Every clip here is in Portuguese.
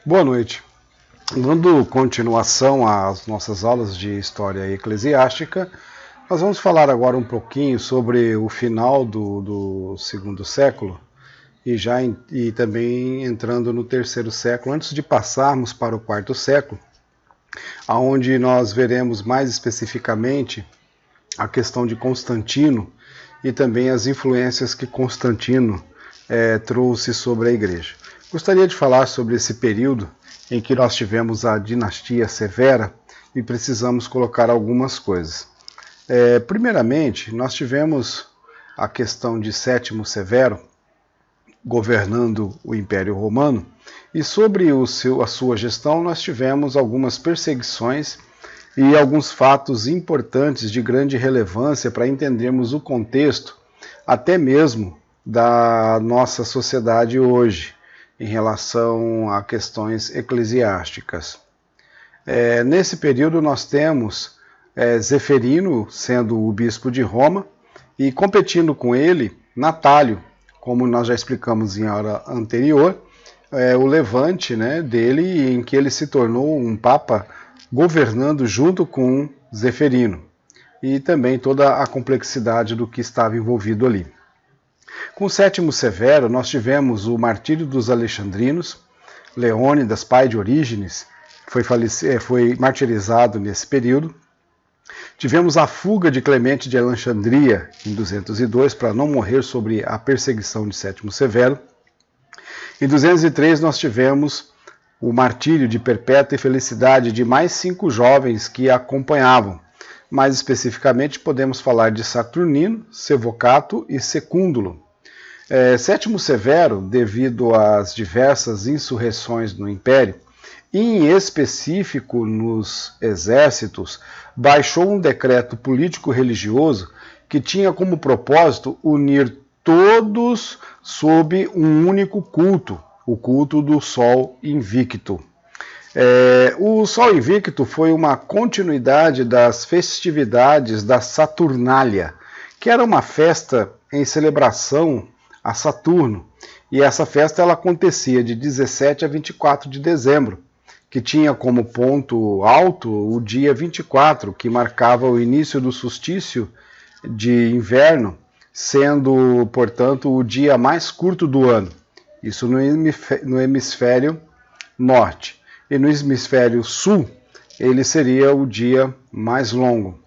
Boa noite. Dando continuação às nossas aulas de História Eclesiástica, nós vamos falar agora um pouquinho sobre o final do segundo século e também entrando no terceiro século, antes de passarmos para o quarto século, onde nós veremos mais especificamente a questão de Constantino e também as influências que Constantino trouxe sobre a igreja. Gostaria de falar sobre esse período em que nós tivemos a dinastia Severa e precisamos colocar algumas coisas. Primeiramente, nós tivemos a questão de Sétimo Severo governando o Império Romano, e sobre a sua gestão nós tivemos algumas perseguições e alguns fatos importantes de grande relevância para entendermos o contexto, até mesmo da nossa sociedade hoje, em relação a questões eclesiásticas. Nesse período nós temos Zeferino sendo o bispo de Roma e competindo com ele Natálio, como nós já explicamos em aula anterior, o levante dele, em que ele se tornou um papa governando junto com Zeferino, e também toda a complexidade do que estava envolvido ali. Com o Sétimo Severo, nós tivemos o martírio dos alexandrinos. Leônidas, pai de Orígenes, foi martirizado nesse período. Tivemos a fuga de Clemente de Alexandria em 202, para não morrer sobre a perseguição de Sétimo Severo. Em 203, nós tivemos o martírio de Perpétua e Felicidade de mais 5 jovens que a acompanhavam. Mais especificamente, podemos falar de Saturnino, Sevocato e Secúndulo. Sétimo Severo, devido às diversas insurreições no Império, e em específico nos exércitos, baixou um decreto político-religioso que tinha como propósito unir todos sob um único culto, o culto do Sol Invicto. O Sol Invicto foi uma continuidade das festividades da Saturnália, que era uma festa em celebração a Saturno, e essa festa ela acontecia de 17 a 24 de dezembro, que tinha como ponto alto o dia 24, que marcava o início do solstício de inverno, sendo, portanto, o dia mais curto do ano, isso no hemisfério norte. E no hemisfério sul, ele seria o dia mais longo.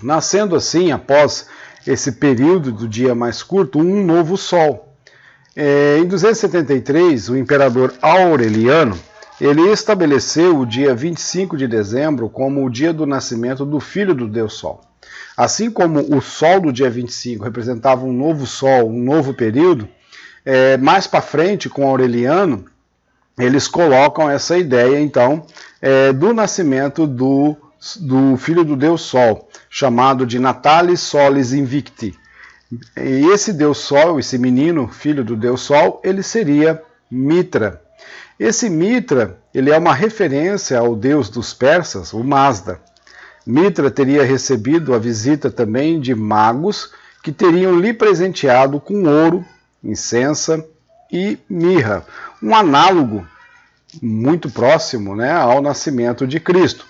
Nascendo assim, após esse período do dia mais curto, um novo sol. Em 273, o imperador Aureliano, ele estabeleceu o dia 25 de dezembro como o dia do nascimento do filho do Deus Sol. Assim como o sol do dia 25 representava um novo sol, um novo período, mais para frente, com Aureliano, eles colocam essa ideia, então, do nascimento do filho do Deus Sol, chamado de Natalis Solis Invicti. E esse Deus Sol, esse menino, filho do Deus Sol, ele seria Mitra. Esse Mitra, ele é uma referência ao deus dos persas, o Mazda. Mitra teria recebido a visita também de magos que teriam lhe presenteado com ouro, incenso e mirra, um análogo muito próximo ao nascimento de Cristo.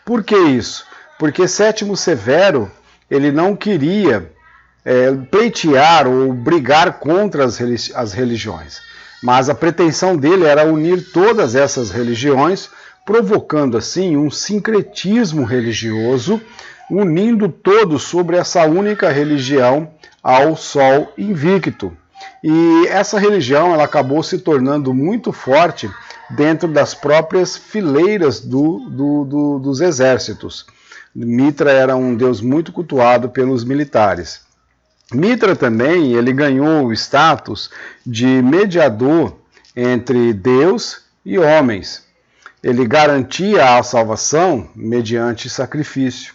Por que isso? Porque Sétimo Severo ele não queria pleitear ou brigar contra as religiões, mas a pretensão dele era unir todas essas religiões, provocando assim um sincretismo religioso, unindo todos sobre essa única religião ao Sol Invicto. E essa religião ela acabou se tornando muito forte dentro das próprias fileiras dos exércitos. Mitra era um deus muito cultuado pelos militares. Mitra também ele ganhou o status de mediador entre Deus e homens. Ele garantia a salvação mediante sacrifício,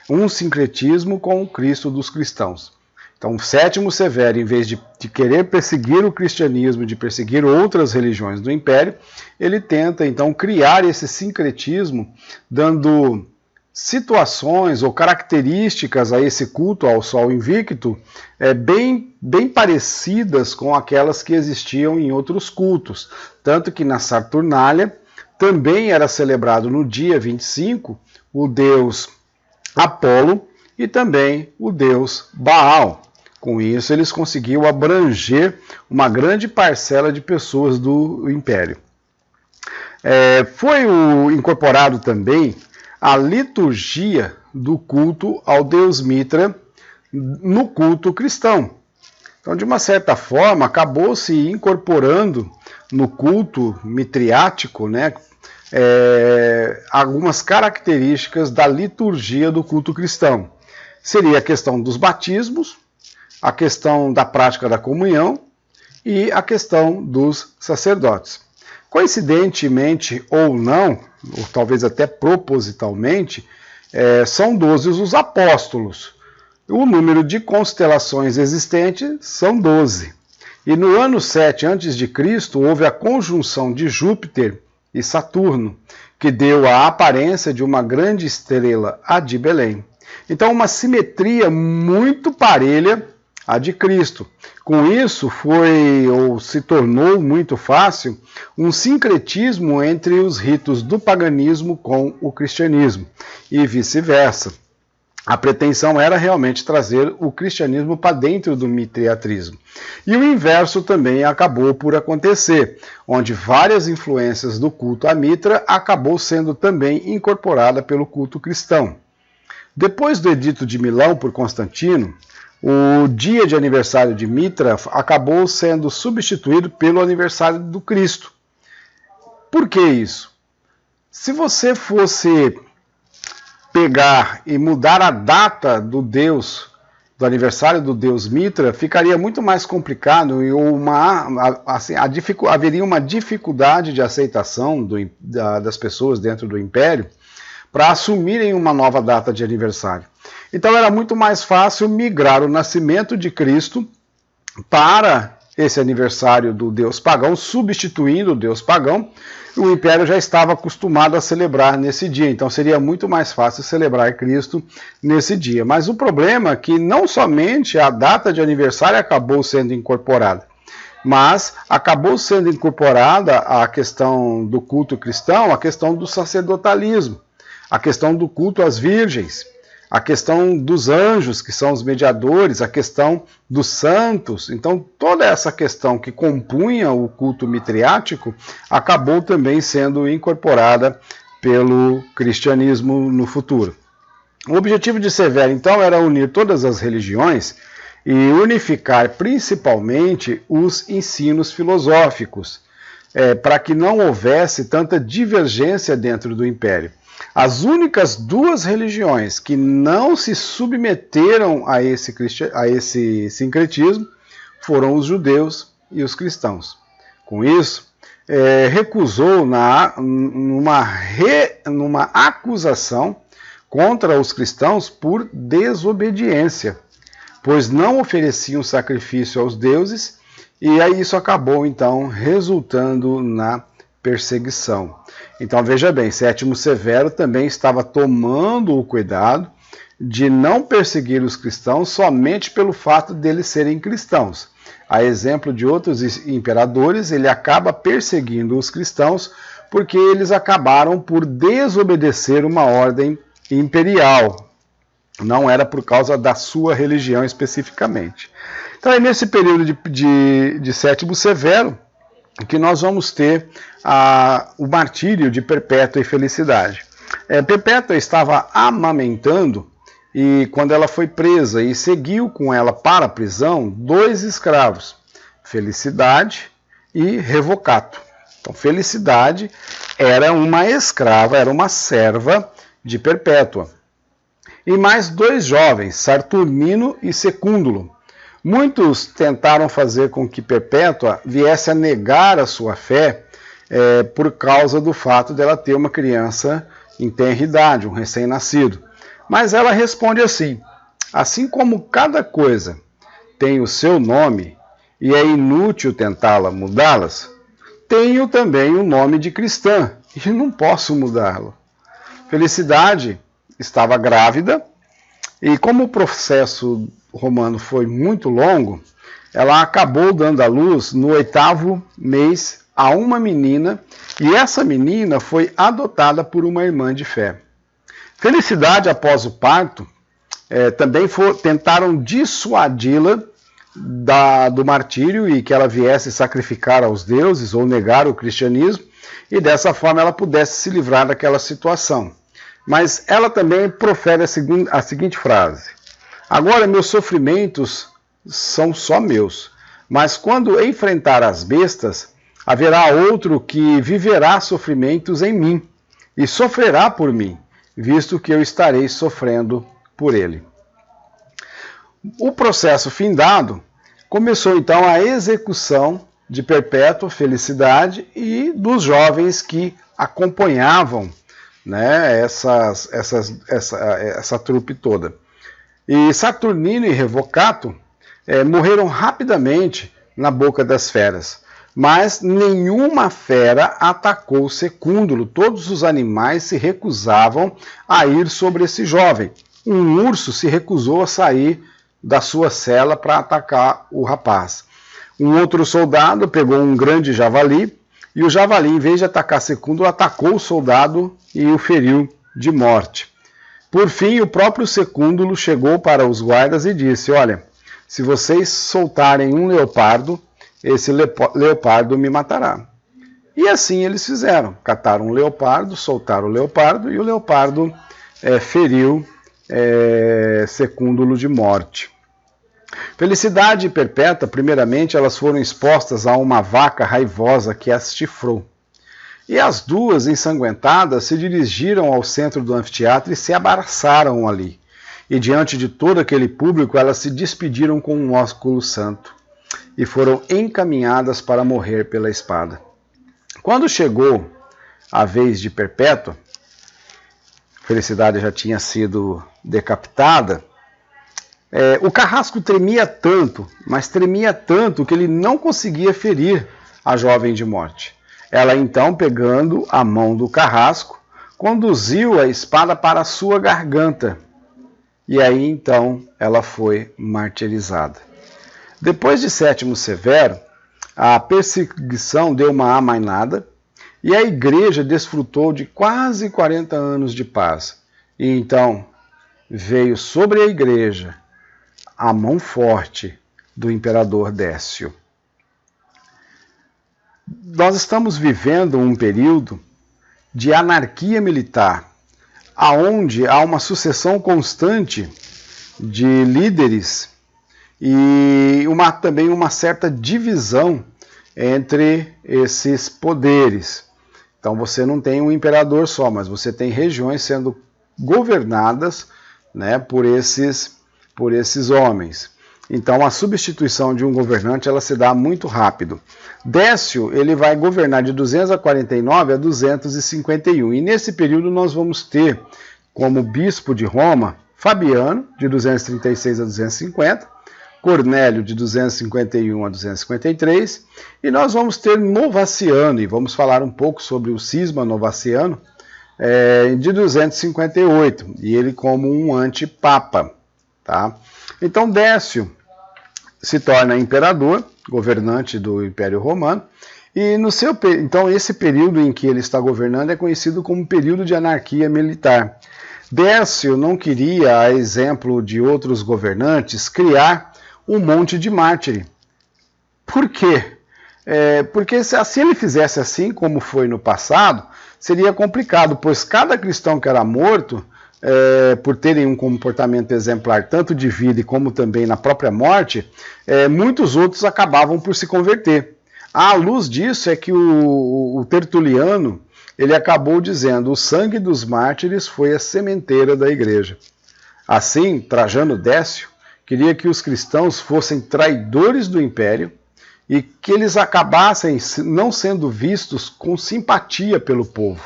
um sincretismo com o Cristo dos cristãos. Então, o Sétimo Severo, em vez de querer perseguir o cristianismo, de perseguir outras religiões do Império, ele tenta, então, criar esse sincretismo, dando situações ou características a esse culto ao Sol Invicto bem parecidas com aquelas que existiam em outros cultos. Tanto que na Saturnália também era celebrado no dia 25 o deus Apolo e também o deus Baal. Com isso, eles conseguiam abranger uma grande parcela de pessoas do Império. Foi incorporado também a liturgia do culto ao deus Mitra no culto cristão. Então, de uma certa forma, acabou se incorporando no culto mitriático, né, algumas características da liturgia do culto cristão. Seria a questão dos batismos, a questão da prática da comunhão e a questão dos sacerdotes. Coincidentemente ou não, ou talvez até propositalmente, são 12 os apóstolos. O número de constelações existentes são 12. E no ano 7 a.C., houve a conjunção de Júpiter e Saturno, que deu a aparência de uma grande estrela, a de Belém. Então, uma simetria muito parelha à de Cristo. Com isso, se tornou muito fácil um sincretismo entre os ritos do paganismo com o cristianismo, e vice-versa. A pretensão era realmente trazer o cristianismo para dentro do mitriatrismo. E o inverso também acabou por acontecer, onde várias influências do culto a Mitra acabou sendo também incorporada pelo culto cristão. Depois do Edito de Milão por Constantino, o dia de aniversário de Mitra acabou sendo substituído pelo aniversário do Cristo. Por que isso? Se você fosse pegar e mudar a data do aniversário do deus Mitra, ficaria muito mais complicado e haveria uma dificuldade de aceitação das pessoas dentro do Império para assumirem uma nova data de aniversário. Então era muito mais fácil migrar o nascimento de Cristo para esse aniversário do deus pagão, substituindo o deus pagão. O Império já estava acostumado a celebrar nesse dia, então seria muito mais fácil celebrar Cristo nesse dia. Mas o problema é que não somente a data de aniversário acabou sendo incorporada, mas acabou sendo incorporada a questão do culto cristão, a questão do sacerdotalismo, a questão do culto às virgens, a questão dos anjos, que são os mediadores, a questão dos santos. Então, toda essa questão que compunha o culto mitriático acabou também sendo incorporada pelo cristianismo no futuro. O objetivo de Severo, então, era unir todas as religiões e unificar principalmente os ensinos filosóficos, para que não houvesse tanta divergência dentro do Império. As únicas duas religiões que não se submeteram a esse sincretismo foram os judeus e os cristãos. Com isso, recusou numa acusação contra os cristãos por desobediência, pois não ofereciam sacrifício aos deuses, e aí isso acabou então resultando na perseguição. Então veja bem, Sétimo Severo também estava tomando o cuidado de não perseguir os cristãos somente pelo fato deles serem cristãos. A exemplo de outros imperadores, ele acaba perseguindo os cristãos porque eles acabaram por desobedecer uma ordem imperial. Não era por causa da sua religião especificamente. Então é nesse período de Sétimo Severo que nós vamos ter o martírio de Perpétua e Felicidade. Perpétua estava amamentando e quando ela foi presa e seguiu com ela para a prisão 2 escravos, Felicidade e Revocato. Então, Felicidade era uma escrava, era uma serva de Perpétua. E mais 2 jovens, Saturnino e Secúndulo. Muitos tentaram fazer com que Perpétua viesse a negar a sua fé por causa do fato dela ter uma criança em tenra idade, um recém-nascido. Mas ela responde assim como cada coisa tem o seu nome e é inútil tentá-la mudá-las, tenho também o nome de cristã e não posso mudá-lo. Felicidade estava grávida, e como o processo romano foi muito longo, ela acabou dando à luz no 8º mês a uma menina, e essa menina foi adotada por uma irmã de fé. Felicidade, após o parto, também tentaram dissuadi-la do martírio e que ela viesse sacrificar aos deuses ou negar o cristianismo, e dessa forma ela pudesse se livrar daquela situação. Mas ela também profere a seguinte frase: agora meus sofrimentos são só meus, mas quando enfrentar as bestas, haverá outro que viverá sofrimentos em mim e sofrerá por mim, visto que eu estarei sofrendo por ele. O processo findado, começou então a execução de Perpétua Felicidade e dos jovens que acompanhavam, né, essa trupe toda. E Saturnino e Revocato morreram rapidamente na boca das feras, mas nenhuma fera atacou Secúndulo. Todos os animais se recusavam a ir sobre esse jovem. Um urso se recusou a sair da sua cela para atacar o rapaz. Um outro soldado pegou um grande javali, e o javali, em vez de atacar Secúndulo, atacou o soldado e o feriu de morte. Por fim, o próprio Secúndulo chegou para os guardas e disse: olha, se vocês soltarem um leopardo, esse leopardo me matará. E assim eles fizeram. Cataram um leopardo, soltaram o leopardo, e o leopardo feriu Secúndulo de morte. Felicidade e Perpétua, primeiramente, elas foram expostas a uma vaca raivosa que as chifrou. E as duas, ensanguentadas, se dirigiram ao centro do anfiteatro e se abraçaram ali. E diante de todo aquele público, elas se despediram com um ósculo santo e foram encaminhadas para morrer pela espada. Quando chegou a vez de Perpétua, Felicidade já tinha sido decapitada, o carrasco tremia tanto, mas tremia tanto que ele não conseguia ferir a jovem de morte. Ela então, pegando a mão do carrasco, conduziu a espada para a sua garganta. E aí então ela foi martirizada. Depois de Sétimo Severo, a perseguição deu uma amainada e a igreja desfrutou de quase 40 anos de paz. E então veio sobre a igreja a mão forte do imperador Décio. Nós estamos vivendo um período de anarquia militar, aonde há uma sucessão constante de líderes e também uma certa divisão entre esses poderes. Então você não tem um imperador só, mas você tem regiões sendo governadas, né, por esses homens. Então a substituição de um governante ela se dá muito rápido. Décio ele vai governar de 249 a 251 e nesse período nós vamos ter como bispo de Roma Fabiano de 236 a 250, Cornélio de 251 a 253 e nós vamos ter Novaciano, e vamos falar um pouco sobre o cisma novaciano, de 258, e ele como um antipapa. Tá? Então Décio se torna imperador, governante do Império Romano, e então esse período em que ele está governando é conhecido como período de anarquia militar. Décio não queria, a exemplo de outros governantes, criar um monte de mártire. Por quê? Porque se ele fizesse assim, como foi no passado, seria complicado, pois cada cristão que era morto, por terem um comportamento exemplar, tanto de vida como também na própria morte, muitos outros acabavam por se converter. À luz disso é que o Tertuliano ele acabou dizendo: o sangue dos mártires foi a sementeira da igreja. Assim, Trajano Décio queria que os cristãos fossem traidores do império e que eles acabassem não sendo vistos com simpatia pelo povo.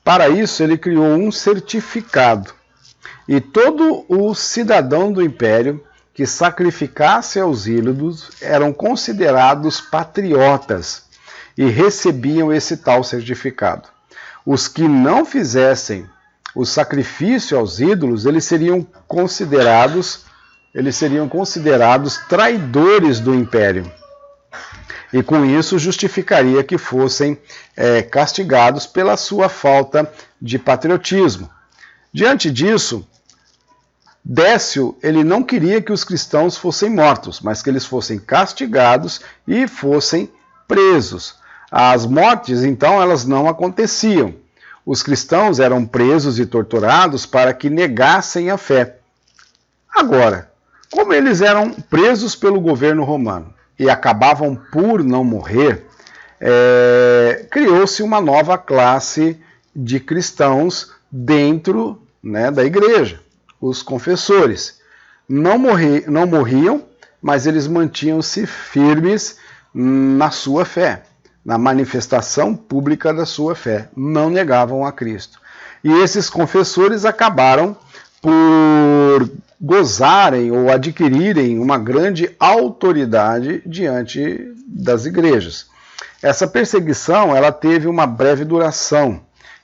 Para isso, ele criou um certificado, e todo o cidadão do império que sacrificasse aos ídolos eram considerados patriotas e recebiam esse tal certificado. Os que não fizessem o sacrifício aos ídolos, eles seriam considerados traidores do império. E com isso justificaria que fossem castigados pela sua falta de patriotismo. Diante disso, Décio ele não queria que os cristãos fossem mortos, mas que eles fossem castigados e fossem presos. As mortes, então, elas não aconteciam. Os cristãos eram presos e torturados para que negassem a fé. Agora, como eles eram presos pelo governo romano e acabavam por não morrer, criou-se uma nova classe de cristãos dentro, né, da igreja, os confessores. Não morriam, mas eles mantinham-se firmes na sua fé, na manifestação pública da sua fé, não negavam a Cristo. E esses confessores acabaram por gozarem ou adquirirem uma grande autoridade diante das igrejas. Essa perseguição ela teve uma breve duração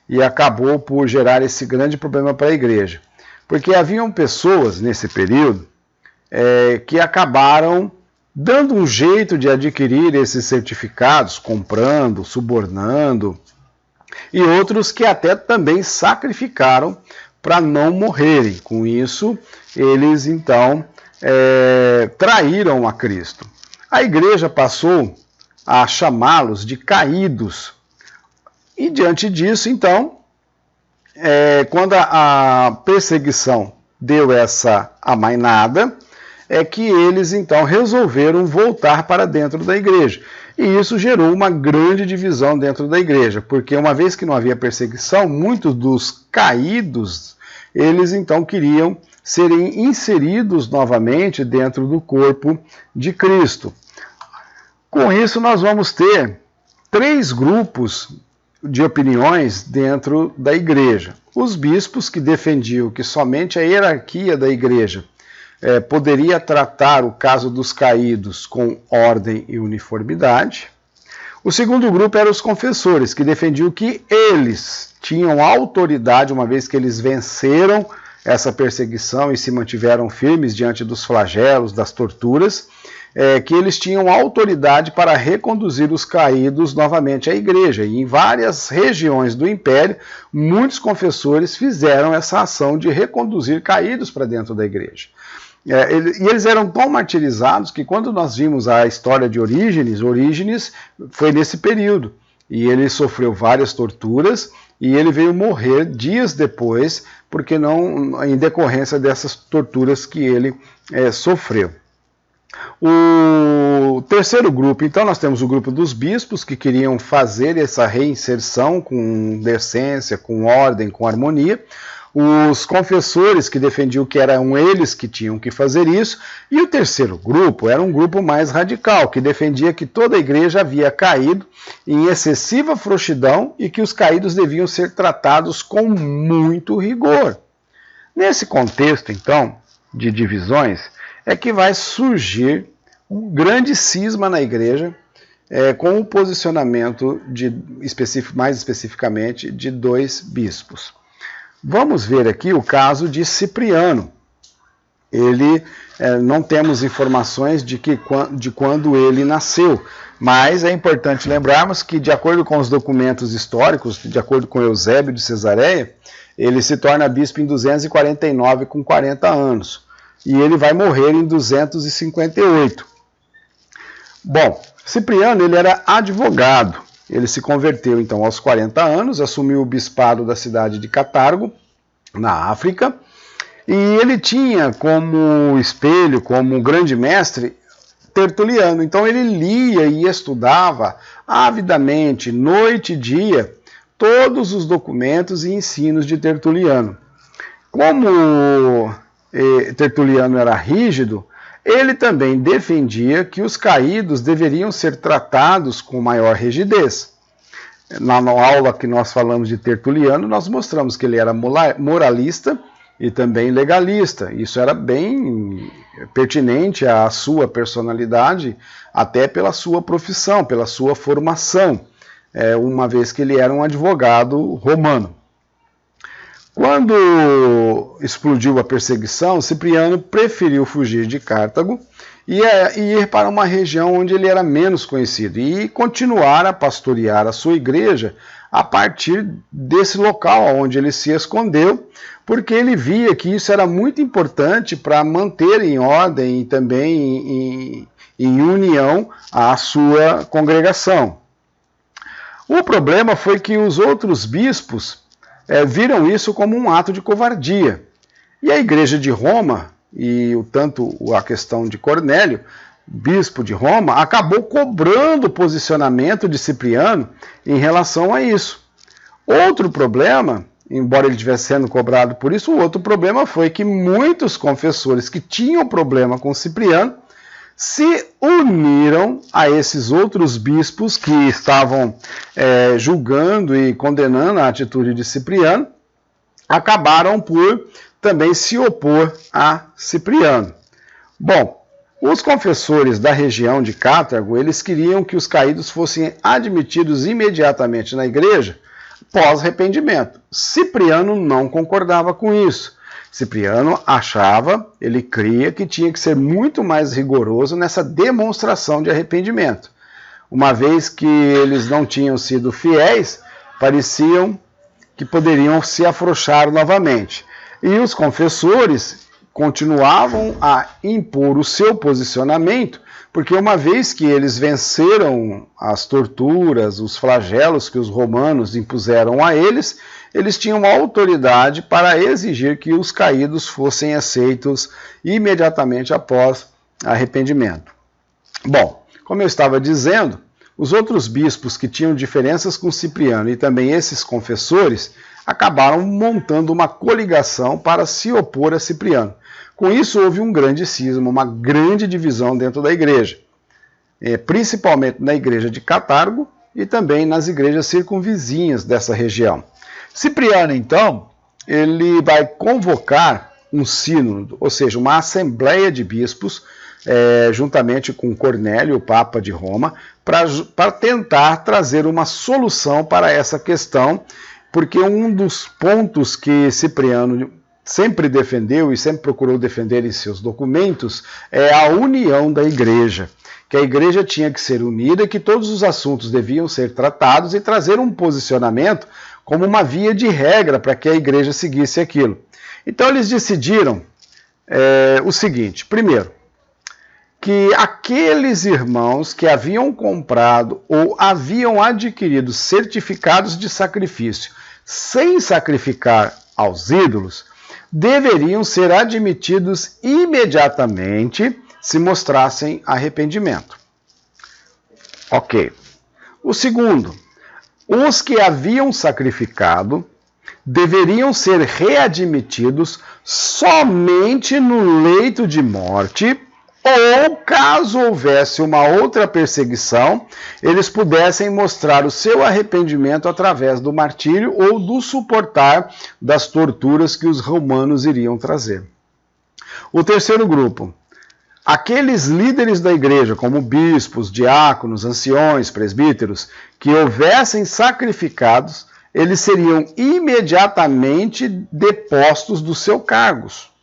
e acabou por gerar esse grande problema para a igreja. Porque haviam pessoas nesse período que acabaram dando um jeito de adquirir esses certificados, comprando, subornando, e outros que até também sacrificaram para não morrerem. Com isso, eles então traíram a Cristo. A igreja passou a chamá-los de caídos. E diante disso, então, quando a perseguição deu essa amainada, é que eles então resolveram voltar para dentro da igreja. E isso gerou uma grande divisão dentro da igreja, porque uma vez que não havia perseguição, muitos dos caídos, eles então queriam serem inseridos novamente dentro do corpo de Cristo. Com isso, nós vamos ter 3 grupos de opiniões dentro da igreja. Os bispos, que defendiam que somente a hierarquia da igreja poderia tratar o caso dos caídos com ordem e uniformidade. O segundo grupo eram os confessores, que defendiam que eles tinham autoridade, uma vez que eles venceram essa perseguição e se mantiveram firmes diante dos flagelos, das torturas, que eles tinham autoridade para reconduzir os caídos novamente à igreja. E em várias regiões do império, muitos confessores fizeram essa ação de reconduzir caídos para dentro da igreja. E eles eram tão martirizados que quando nós vimos a história de Orígenes foi nesse período. E ele sofreu várias torturas e ele veio morrer dias depois, porque não em decorrência dessas torturas que ele sofreu. O terceiro grupo, então, nós temos o grupo dos bispos, que queriam fazer essa reinserção com decência, com ordem, com harmonia. Os confessores, que defendiam que eram eles que tinham que fazer isso. E o terceiro grupo era um grupo mais radical, que defendia que toda a igreja havia caído em excessiva frouxidão e que os caídos deviam ser tratados com muito rigor. Nesse contexto, então, de divisões, é que vai surgir um grande cisma na igreja, com o posicionamento, mais especificamente, de 2 bispos. Vamos ver aqui o caso de Cipriano. Ele, não temos informações de quando ele nasceu, mas é importante lembrarmos que, de acordo com os documentos históricos, de acordo com Eusébio de Cesareia, ele se torna bispo em 249, com 40 anos. E ele vai morrer em 258. Bom, Cipriano ele era advogado. Ele se converteu então aos 40 anos, assumiu o bispado da cidade de Catargo, na África, e ele tinha como espelho, como grande mestre, Tertuliano. Então ele lia e estudava avidamente, noite e dia, todos os documentos e ensinos de Tertuliano. Como Tertuliano era rígido, ele também defendia que os caídos deveriam ser tratados com maior rigidez. Na aula que nós falamos de Tertuliano, nós mostramos que ele era moralista e também legalista. Isso era bem pertinente à sua personalidade, até pela sua profissão, pela sua formação, uma vez que ele era um advogado romano. Quando explodiu a perseguição, Cipriano preferiu fugir de Cartago e ir para uma região onde ele era menos conhecido e continuar a pastorear a sua igreja a partir desse local onde ele se escondeu, porque ele via que isso era muito importante para manter em ordem e também em união a sua congregação. O problema foi que os outros bispos viram isso como um ato de covardia. E a igreja de Roma, e tanto a questão de Cornélio, bispo de Roma, acabou cobrando o posicionamento de Cipriano em relação a isso. Outro problema, embora ele estivesse sendo cobrado por isso, o outro problema foi que muitos confessores que tinham problema com Cipriano se uniram a esses outros bispos que estavam julgando e condenando a atitude de Cipriano, acabaram por também se opor a Cipriano. Bom, os confessores da região de Cartago, eles queriam que os caídos fossem admitidos imediatamente na igreja pós-arrependimento. Cipriano não concordava com isso. Cipriano ele cria que tinha que ser muito mais rigoroso nessa demonstração de arrependimento. Uma vez que eles não tinham sido fiéis, pareciam que poderiam se afrouxar novamente. E os confessores continuavam a impor o seu posicionamento, porque uma vez que eles venceram as torturas, os flagelos que os romanos impuseram a eles, eles tinham autoridade para exigir que os caídos fossem aceitos imediatamente após arrependimento. Bom, como eu estava dizendo, os outros bispos que tinham diferenças com Cipriano e também esses confessores acabaram montando uma coligação para se opor a Cipriano. Com isso, houve um grande cisma, uma grande divisão dentro da igreja, principalmente na igreja de Cartago e também nas igrejas circunvizinhas dessa região. Cipriano, então, ele vai convocar um sínodo, ou seja, uma assembleia de bispos, juntamente com Cornélio, o Papa de Roma, para tentar trazer uma solução para essa questão, porque um dos pontos que Cipriano sempre defendeu e sempre procurou defender em seus documentos é a união da igreja, que a igreja tinha que ser unida, que todos os assuntos deviam ser tratados e trazer um posicionamento como uma via de regra para que a igreja seguisse aquilo. Então eles decidiram o seguinte: primeiro, que aqueles irmãos que haviam comprado ou haviam adquirido certificados de sacrifício sem sacrificar aos ídolos, deveriam ser admitidos imediatamente se mostrassem arrependimento. Ok. O segundo, os que haviam sacrificado deveriam ser readmitidos somente no leito de morte, ou caso houvesse uma outra perseguição, eles pudessem mostrar o seu arrependimento através do martírio ou do suportar das torturas que os romanos iriam trazer. O terceiro grupo, aqueles líderes da igreja, como bispos, diáconos, anciões, presbíteros, que houvessem sacrificados, eles seriam imediatamente depostos dos seus cargos.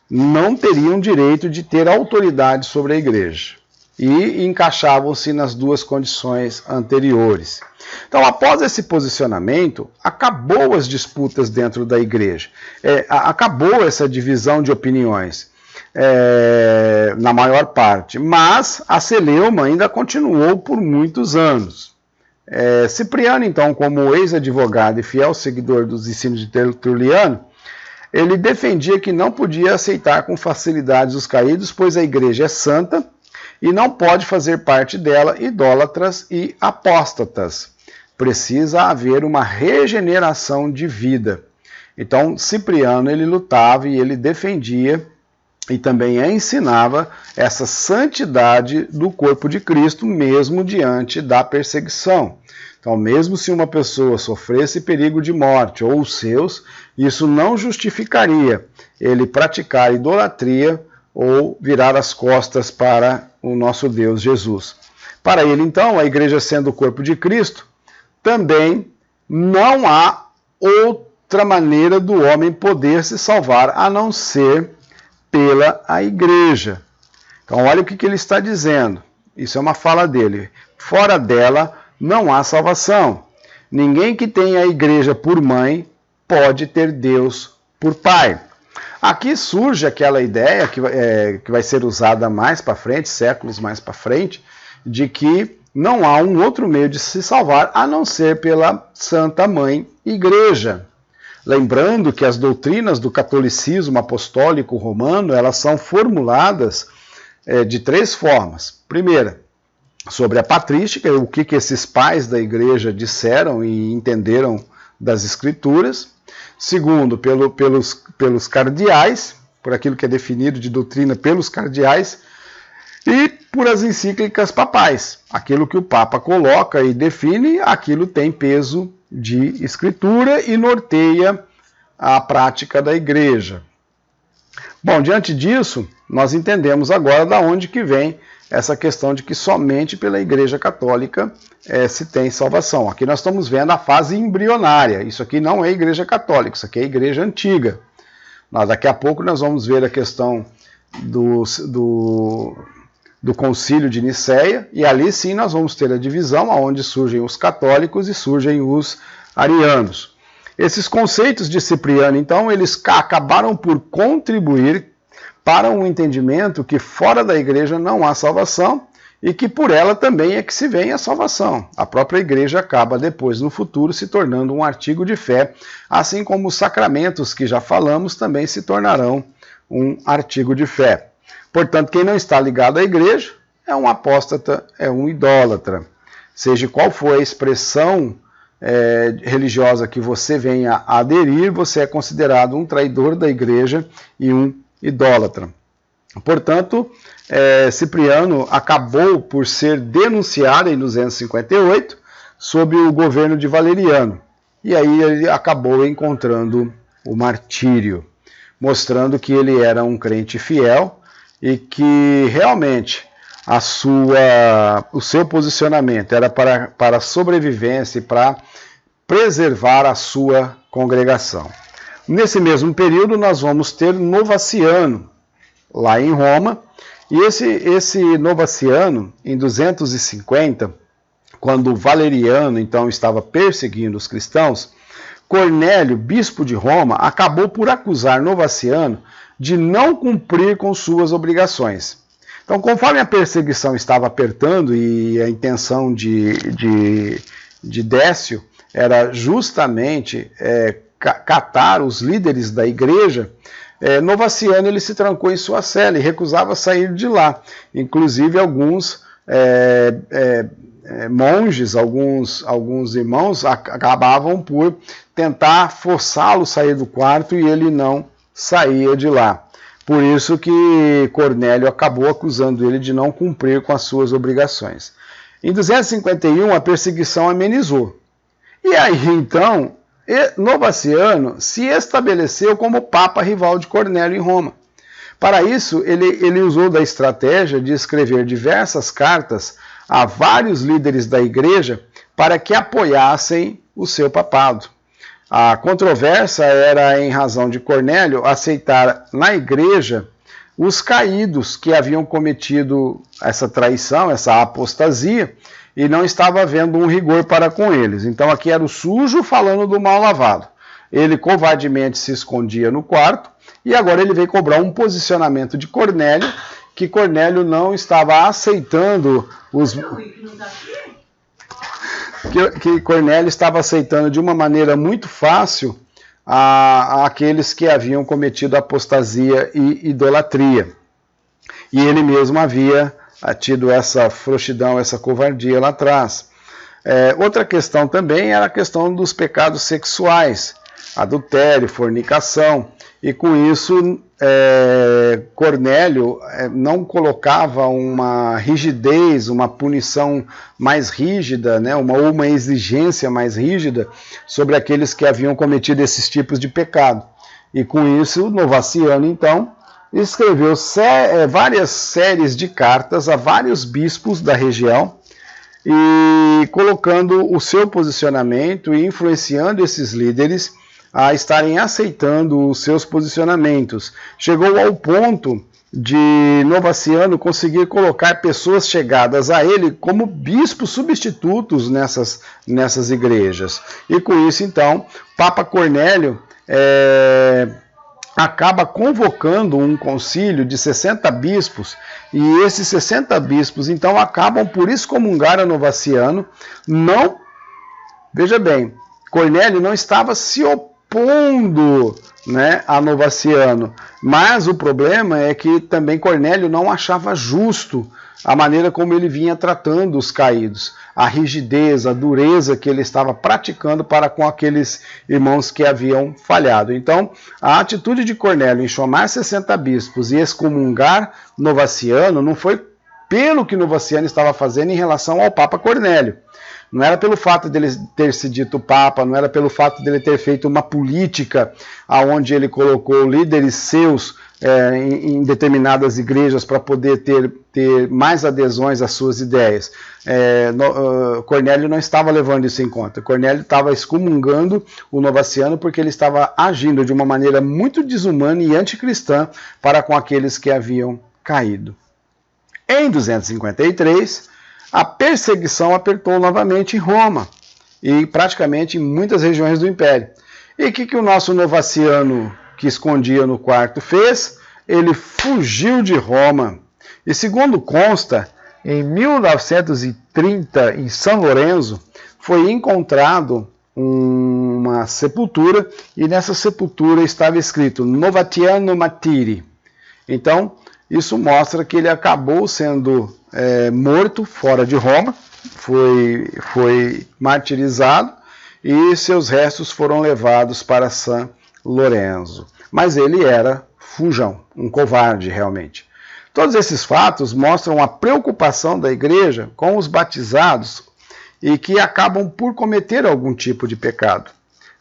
Não teriam direito de ter autoridade sobre a igreja. E encaixavam-se nas duas condições anteriores. Então, após esse posicionamento, acabou as disputas dentro da igreja. Acabou essa divisão de opiniões, na maior parte. Mas a celeuma ainda continuou por muitos anos. Cipriano, então, como ex-advogado e fiel seguidor dos ensinos de Tertuliano, ele defendia que não podia aceitar com facilidade os caídos, pois a igreja é santa e não pode fazer parte dela idólatras e apóstatas. Precisa haver uma regeneração de vida. Então, Cipriano, ele lutava e ele defendia e também ensinava essa santidade do corpo de Cristo, mesmo diante da perseguição. Então, mesmo se uma pessoa sofresse perigo de morte ou os seus, isso não justificaria ele praticar idolatria ou virar as costas para o nosso Deus Jesus. Para ele, então, a igreja sendo o corpo de Cristo, também não há outra maneira do homem poder se salvar a não ser pela a igreja. Então olha o que ele está dizendo. Isso é uma fala dele. Fora dela não há salvação. Ninguém que tenha a igreja por mãe pode ter Deus por pai. Aqui surge aquela ideia que vai ser usada mais para frente, séculos mais para frente, de que não há um outro meio de se salvar a não ser pela Santa Mãe Igreja. Lembrando que as doutrinas do catolicismo apostólico romano, elas são formuladas de 3 formas. Primeira, sobre a patrística, o que esses pais da igreja disseram e entenderam das escrituras. Segundo, pelos cardeais, por aquilo que é definido de doutrina pelos cardeais, e por as encíclicas papais. Aquilo que o Papa coloca e define, aquilo tem peso de escritura e norteia a prática da igreja. Bom, diante disso, nós entendemos agora da onde que vem essa questão de que somente pela Igreja Católica se tem salvação. Aqui nós estamos vendo a fase embrionária. Isso aqui não é Igreja Católica, isso aqui é Igreja Antiga. Daqui a pouco nós vamos ver a questão do Concílio de Nicéia, e ali sim nós vamos ter a divisão, onde surgem os católicos e surgem os arianos. Esses conceitos de Cipriano, então, eles acabaram por contribuir para um entendimento que fora da igreja não há salvação e que por ela também é que se vem a salvação. A própria igreja acaba depois, no futuro, se tornando um artigo de fé, assim como os sacramentos que já falamos também se tornarão um artigo de fé. Portanto, quem não está ligado à igreja é um apóstata, é um idólatra. Seja qual for a expressão religiosa que você venha a aderir, você é considerado um traidor da igreja e um idólatra. Portanto, Cipriano acabou por ser denunciado em 258 sob o governo de Valeriano. E aí ele acabou encontrando o martírio, mostrando que ele era um crente fiel e que realmente o seu posicionamento era para a sobrevivência e para preservar a sua congregação. Nesse mesmo período nós vamos ter Novaciano, lá em Roma, e esse Novaciano, em 250, quando Valeriano então estava perseguindo os cristãos, Cornélio, bispo de Roma, acabou por acusar Novaciano de não cumprir com suas obrigações. Então, conforme a perseguição estava apertando e a intenção de Décio era justamente catar os líderes da igreja, Novaciano ele se trancou em sua cela e recusava sair de lá. Inclusive alguns monges, alguns irmãos acabavam por tentar forçá-lo a sair do quarto e ele não saía de lá. Por isso que Cornélio acabou acusando ele de não cumprir com as suas obrigações. Em 251 a perseguição amenizou. E aí então Novaciano se estabeleceu como papa rival de Cornélio em Roma. Para isso, ele usou da estratégia de escrever diversas cartas a vários líderes da igreja para que apoiassem o seu papado. A controvérsia era em razão de Cornélio aceitar na igreja os caídos que haviam cometido essa traição, essa apostasia, e não estava havendo um rigor para com eles. Então aqui era o sujo falando do mal lavado. Ele covardemente se escondia no quarto, e agora ele veio cobrar um posicionamento de Cornélio, que Cornélio não estava aceitando que Cornélio estava aceitando de uma maneira muito fácil aqueles que haviam cometido apostasia e idolatria. E ele mesmo havia tido essa frouxidão, essa covardia lá atrás. Outra questão também era a questão dos pecados sexuais, adultério, fornicação, e com isso Cornélio não colocava uma rigidez, uma punição mais rígida, né, uma exigência mais rígida sobre aqueles que haviam cometido esses tipos de pecado. E com isso, Novaciano, então, escreveu várias séries de cartas a vários bispos da região, e colocando o seu posicionamento e influenciando esses líderes a estarem aceitando os seus posicionamentos. Chegou ao ponto de Novaciano conseguir colocar pessoas chegadas a ele como bispos substitutos nessas igrejas. E com isso, então, Papa Cornélio acaba convocando um concílio de 60 bispos, e esses 60 bispos, então, acabam por excomungar a Novaciano. Não, veja bem, Cornélio não estava se opondo, né, a Novaciano, mas o problema é que também Cornélio não achava justo a maneira como ele vinha tratando os caídos, a rigidez, a dureza que ele estava praticando para com aqueles irmãos que haviam falhado. Então, a atitude de Cornélio em chamar 60 bispos e excomungar Novaciano não foi pelo que Novaciano estava fazendo em relação ao Papa Cornélio. Não era pelo fato dele ter se dito Papa, não era pelo fato dele ter feito uma política onde ele colocou líderes seus em determinadas igrejas para poder ter mais adesões às suas ideias. Cornélio não estava levando isso em conta. Cornélio estava excomungando o Novaciano porque ele estava agindo de uma maneira muito desumana e anticristã para com aqueles que haviam caído. Em 253, a perseguição apertou novamente em Roma e praticamente em muitas regiões do Império. E o que o nosso Novaciano, que escondia no quarto, fez? Ele fugiu de Roma. E segundo consta, em 1930, em São Lourenço, foi encontrado uma sepultura, e nessa sepultura estava escrito Novatiano Martiri. Então, isso mostra que ele acabou sendo morto fora de Roma, foi martirizado, e seus restos foram levados para São Lourenço. Mas ele era fujão, um covarde realmente. Todos esses fatos mostram a preocupação da igreja com os batizados e que acabam por cometer algum tipo de pecado.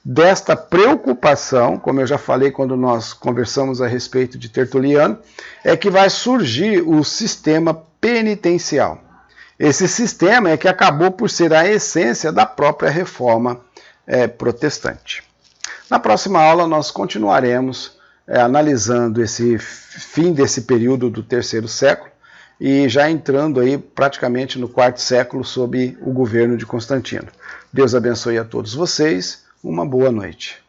Desta preocupação, como eu já falei quando nós conversamos a respeito de Tertuliano, é que vai surgir o sistema penitencial. Esse sistema é que acabou por ser a essência da própria reforma protestante. Na próxima aula nós continuaremos analisando esse fim desse período do terceiro século e já entrando aí praticamente no quarto século sob o governo de Constantino. Deus abençoe a todos vocês, uma boa noite.